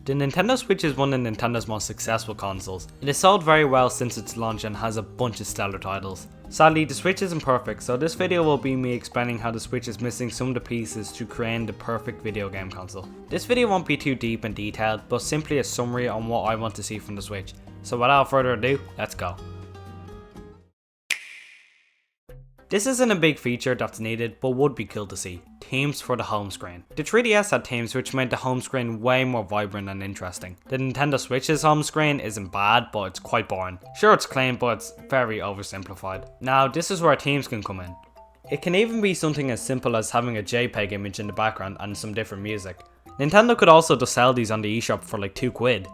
The Nintendo Switch is one of Nintendo's most successful consoles. It has sold very well since its launch and has a bunch of stellar titles. Sadly, the Switch isn't perfect, so this video will be me explaining how the Switch is missing some of the pieces to create the perfect video game console. This video won't be too deep and detailed, but simply a summary on what I want to see from the Switch. So without further ado, let's go. This isn't a big feature that's needed, but would be cool to see. Themes for the home screen. The 3DS had themes which made the home screen way more vibrant and interesting. The Nintendo Switch's home screen isn't bad, but it's quite boring. Sure, it's clean, but it's very oversimplified. Now, this is where themes can come in. It can even be something as simple as having a JPEG image in the background and some different music. Nintendo could also just sell these on the eShop for like £2.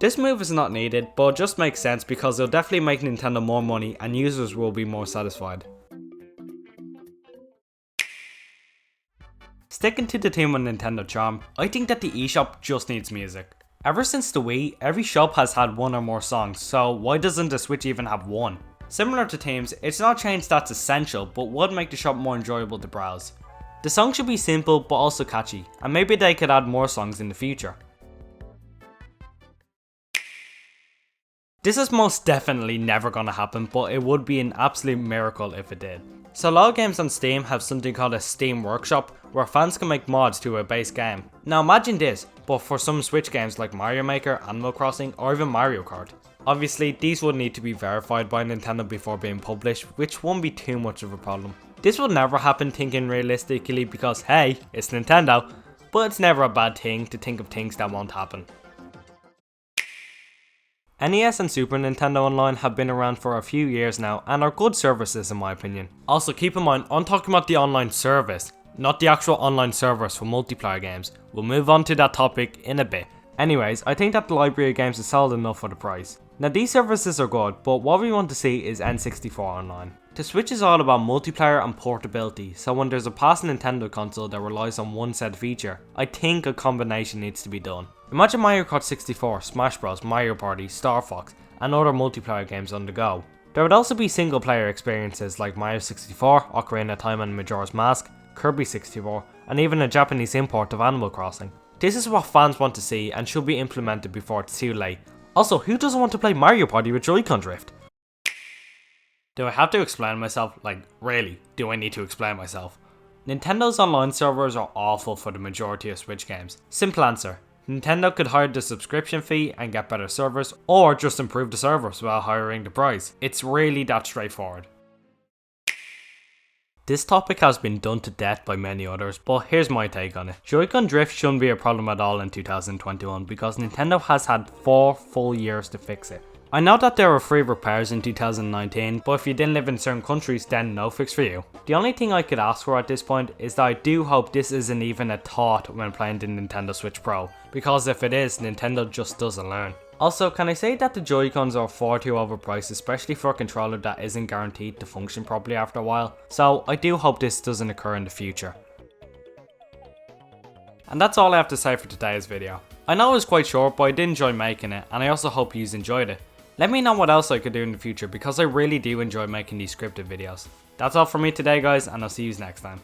This move is not needed, but it just makes sense because it'll definitely make Nintendo more money and users will be more satisfied. Sticking to the theme of Nintendo charm, I think that the eShop just needs music. Ever since the Wii, every shop has had one or more songs, so why doesn't the Switch even have one? Similar to themes, it's not a change that's essential, but would make the shop more enjoyable to browse. The song should be simple but also catchy, and maybe they could add more songs in the future. This is most definitely never gonna happen, but it would be an absolute miracle if it did. So a lot of games on Steam have something called a Steam Workshop, where fans can make mods to a base game. Now imagine this, but for some Switch games like Mario Maker, Animal Crossing, or even Mario Kart. Obviously, these would need to be verified by Nintendo before being published, which won't be too much of a problem. This will never happen thinking realistically because hey, it's Nintendo, but it's never a bad thing to think of things that won't happen. NES and Super Nintendo Online have been around for a few years now and are good services in my opinion. Also keep in mind, I'm talking about the online service, not the actual online servers for multiplayer games. We'll move on to that topic in a bit. Anyways, I think that the library of games is solid enough for the price. Now these services are good, but what we want to see is N64 Online. The Switch is all about multiplayer and portability, so when there's a past Nintendo console that relies on one said feature, I think a combination needs to be done. Imagine Mario Kart 64, Smash Bros, Mario Party, Star Fox, and other multiplayer games on the go. There would also be single player experiences like Mario 64, Ocarina of Time and Majora's Mask, Kirby 64, and even a Japanese import of Animal Crossing. This is what fans want to see and should be implemented before it's too late. Also, who doesn't want to play Mario Party with Joy-Con drift? Do I have to explain myself? Like, really, do I need to explain myself? Nintendo's online servers are awful for the majority of Switch games. Simple answer. Nintendo could hire the subscription fee and get better servers, or just improve the servers while hiring the price. It's really that straightforward. This topic has been done to death by many others, but here's my take on it. Joy-Con drift shouldn't be a problem at all in 2021 because Nintendo has had 4 full years to fix it. I know that there were free repairs in 2019, but if you didn't live in certain countries, then no fix for you. The only thing I could ask for at this point is that I do hope this isn't even a thought when playing the Nintendo Switch Pro, because if it is, Nintendo just doesn't learn. Also, can I say that the Joy-Cons are far too overpriced, especially for a controller that isn't guaranteed to function properly after a while, so I do hope this doesn't occur in the future. And that's all I have to say for today's video. I know it was quite short, but I did enjoy making it, and I also hope you enjoyed it. Let me know what else I could do in the future because I really do enjoy making these scripted videos. That's all from me today guys, and I'll see you next time.